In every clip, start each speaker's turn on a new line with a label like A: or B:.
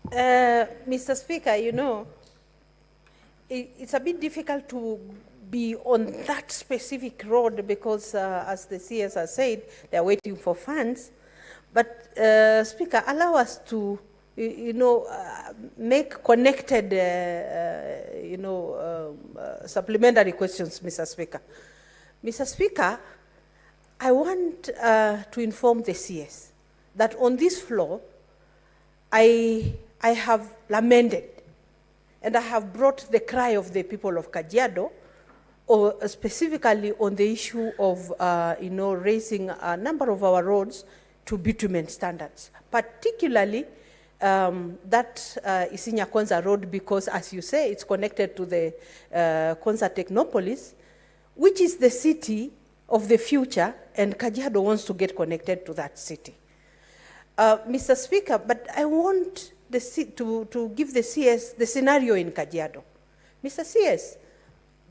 A: Mr. Speaker, you know, it's a bit difficult to be on that specific road because, as the CS has said, they're waiting for funds. But, Speaker, allow us to, make connected, supplementary questions, Mr. Speaker. Mr. Speaker, I want to inform the CS that on this floor, I have lamented and I have brought the cry of the people of Kajiado, or specifically on the issue of, raising a number of our roads to bitumen standards, particularly that Isinya Konza Road, because as you say, it's connected to the Konza Technopolis, which is the city of the future, and Kajiado wants to get connected to that city. Mr. Speaker, but I want to give the CS the scenario in Kajiado. Mr. CS,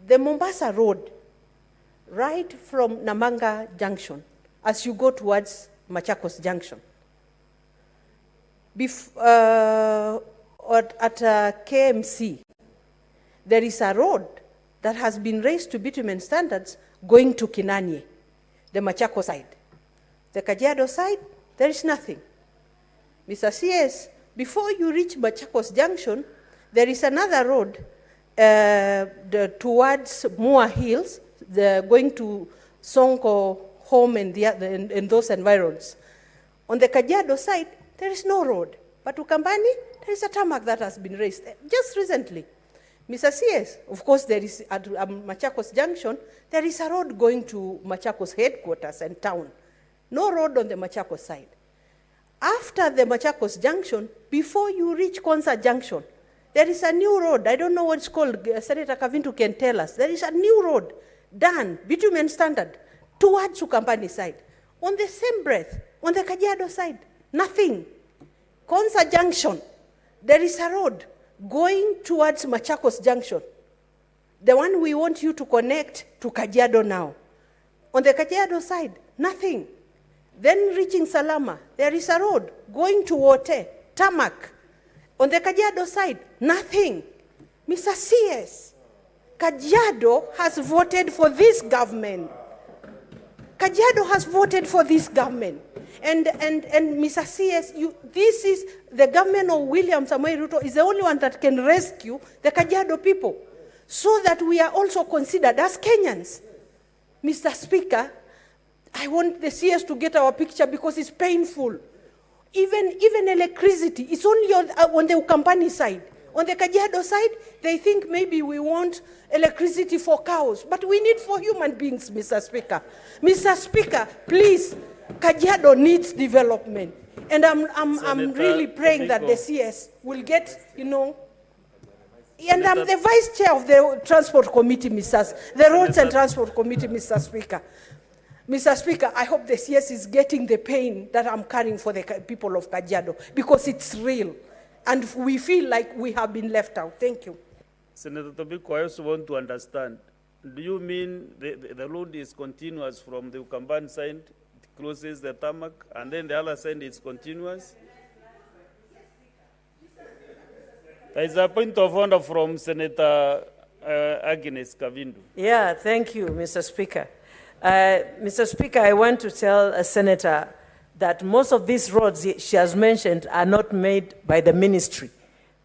A: the Mombasa Road, right from Namanga Junction, as you go towards Machakos Junction, at KMC, there is a road that has been raised to bitumen standards going to Kinanie, the Machakos side. The Kajiado side, there is nothing. Mr. CS, before you reach Machakos Junction, there is another road towards Moa Hills, going to Sonko Home and those environs. On the Kajiado side, there is no road. But Ukambani, there is a tarmac that has been raised just recently. Mr. CS, of course, there is at Machakos Junction, there is a road going to Machakos headquarters and town. No road on the Machakos side. After the Machakos Junction, before you reach Konza Junction, there is a new road. I don't know what it's called. Senator Kavintu can tell us. There is a new road done, bitumen standard, towards Ukambani side. On the same breath, on the Kajiado side, nothing. Konza Junction, there is a road going towards Machakos Junction, the one we want you to connect to Kajiado now. On the Kajiado side, nothing. Then reaching Salama, there is a road going to Wote, tarmac. On the Kajiado side, nothing. Mr. CS, Kajiado has voted for this government. Kajiado has voted for this government. And Mr. CS, this is the government of William Samoei Ruto is the only one that can rescue the Kajiado people so that we are also considered as Kenyans. Mr. Speaker, I want the CS to get our picture because it's painful. Even electricity, it's only on the Ukambani side. On the Kajiado side, they think maybe we want electricity for cows, but we need for human beings, Mr. Speaker. Mr. Speaker, please, Kajiado needs development. And I'm really praying that the CS will get, and I'm the vice chair of the Transport Committee, the Roads and Transport Committee, Mr. Speaker. Mr. Speaker, I hope the CS is getting the pain that I'm carrying for the people of Kajiado, because it's real. And we feel like we have been left out. Thank you.
B: Senator Tobiko, I also want to understand, do you mean the road is continuous from the Ukambani side, it closes the tarmac, and then the other side is continuous? There is a point of order from Senator Agnes Kavindu.
C: Yeah, thank you, Mr. Speaker. Mr. Speaker, I want to tell a senator that most of these roads she has mentioned are not made by the ministry,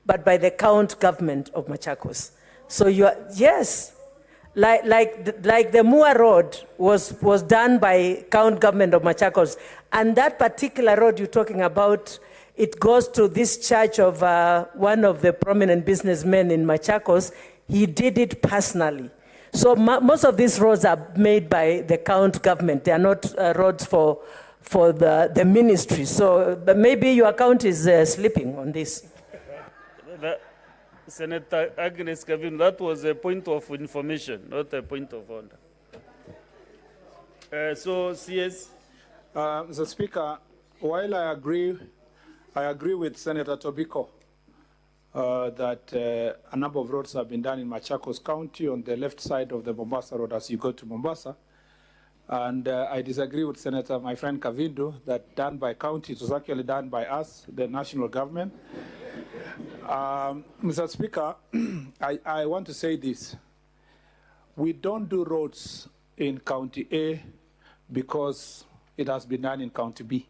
C: but by the county government of Machakos. So yes, like the Mua Road was done by county government of Machakos, and that particular road you're talking about, it goes to this church of one of the prominent businessmen in Machakos. He did it personally. So most of these roads are made by the county government. They are not roads for the ministry. So maybe your account is sleeping on this.
B: Senator Agnes Kavin, that was a point of information, not a point of order. So, CS.
D: Mr. Speaker, while I agree with Senator Tobiko that a number of roads have been done in Machakos County on the left side of the Mombasa Road as you go to Mombasa. And I disagree with Senator, my friend Kavindu, that done by county, it was actually done by us, the national government. Mr. Speaker, I want to say this. We don't do roads in County A because it has been done in County B.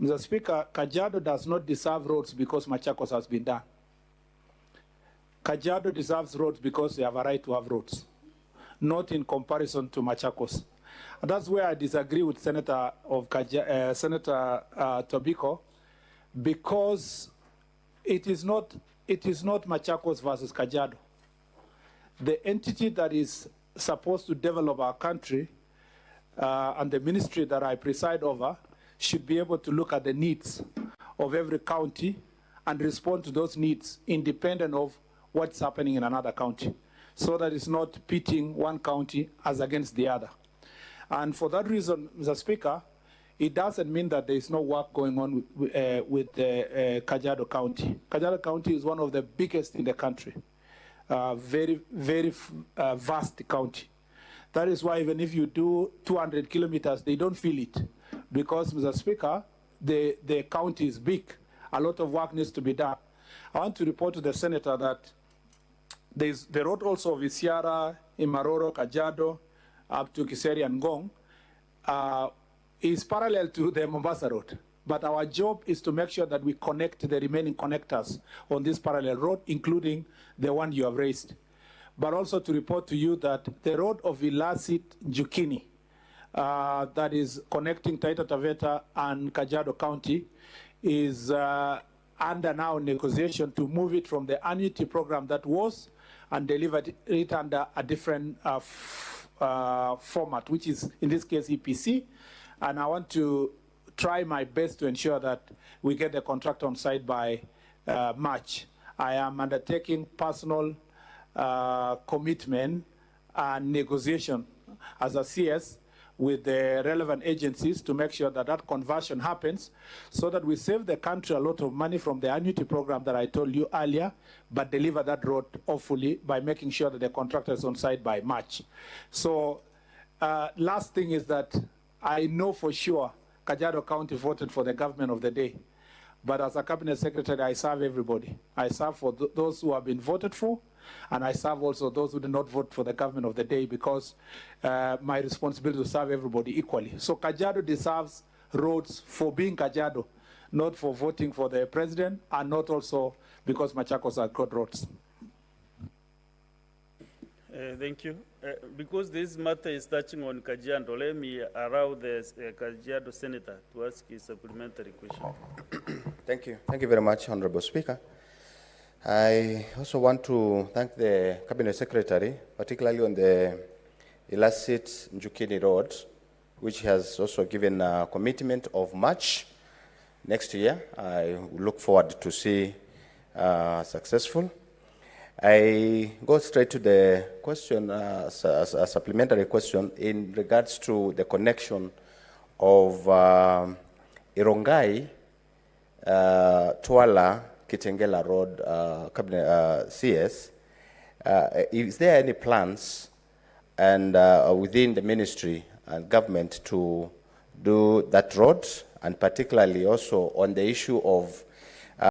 D: Mr. Speaker, Kajiado does not deserve roads because Machakos has been done. Kajiado deserves roads because they have a right to have roads, not in comparison to Machakos. And that's where I disagree with Senator Tobiko, because it is not Machakos versus Kajiado. The entity that is supposed to develop our country and the ministry that I preside over should be able to look at the needs of every county and respond to those needs independent of what's happening in another county, so that it's not pitting one county as against the other. And for that reason, Mr. Speaker, it doesn't mean that there is no work going on with Kajiado County. Kajiado County is one of the biggest in the country, very vast county. That is why even if you do 200 kilometers, they don't feel it, because, Mr. Speaker, the county is big. A lot of work needs to be done. I want to report to the Senator that there's the road also of Isiara, Imaroro, Kajiado, up to Kiseri and Gong, is parallel to the Mombasa road. But our job is to make sure that we connect the remaining connectors on this parallel road, including the one you have raised. But also to report to you that the road of Ilasit Jukini, that is connecting Taita Taveta and Kajiado County, is under now negotiation to move it from the annuity program that was and deliver it under a different format, which is in this case EPC. And I want to try my best to ensure that we get the contract on site by March. I am undertaking personal commitment and negotiation as a CS with the relevant agencies to make sure that that conversion happens, so that we save the country a lot of money from the annuity program that I told you earlier, but deliver that road hopefully by making sure that the contractor is on site by March. So last thing is that I know for sure Kajiado County voted for the government of the day. But as a cabinet secretary, I serve everybody. I serve for those who have been voted for, and I serve also those who did not vote for the government of the day, because my responsibility to serve everybody equally. So Kajiado deserves roads for being Kajiado, not for voting for the president, and not also because Machakos has got roads.
B: Thank you. Because this matter is touching on Kajiado, let me allow the Kajiado Senator to ask his supplementary question.
E: Thank you. Thank you very much, Honorable Speaker. I also want to thank the Cabinet Secretary, particularly on the Ilasit Njukini Road, which has also given a commitment of March next year. I look forward to see successful. I go straight to the question, a supplementary question in regards to the connection of Irongai, Twala, Kitengela Road, CS. Is there any plans and within the ministry and government to do that road, and particularly also on the issue of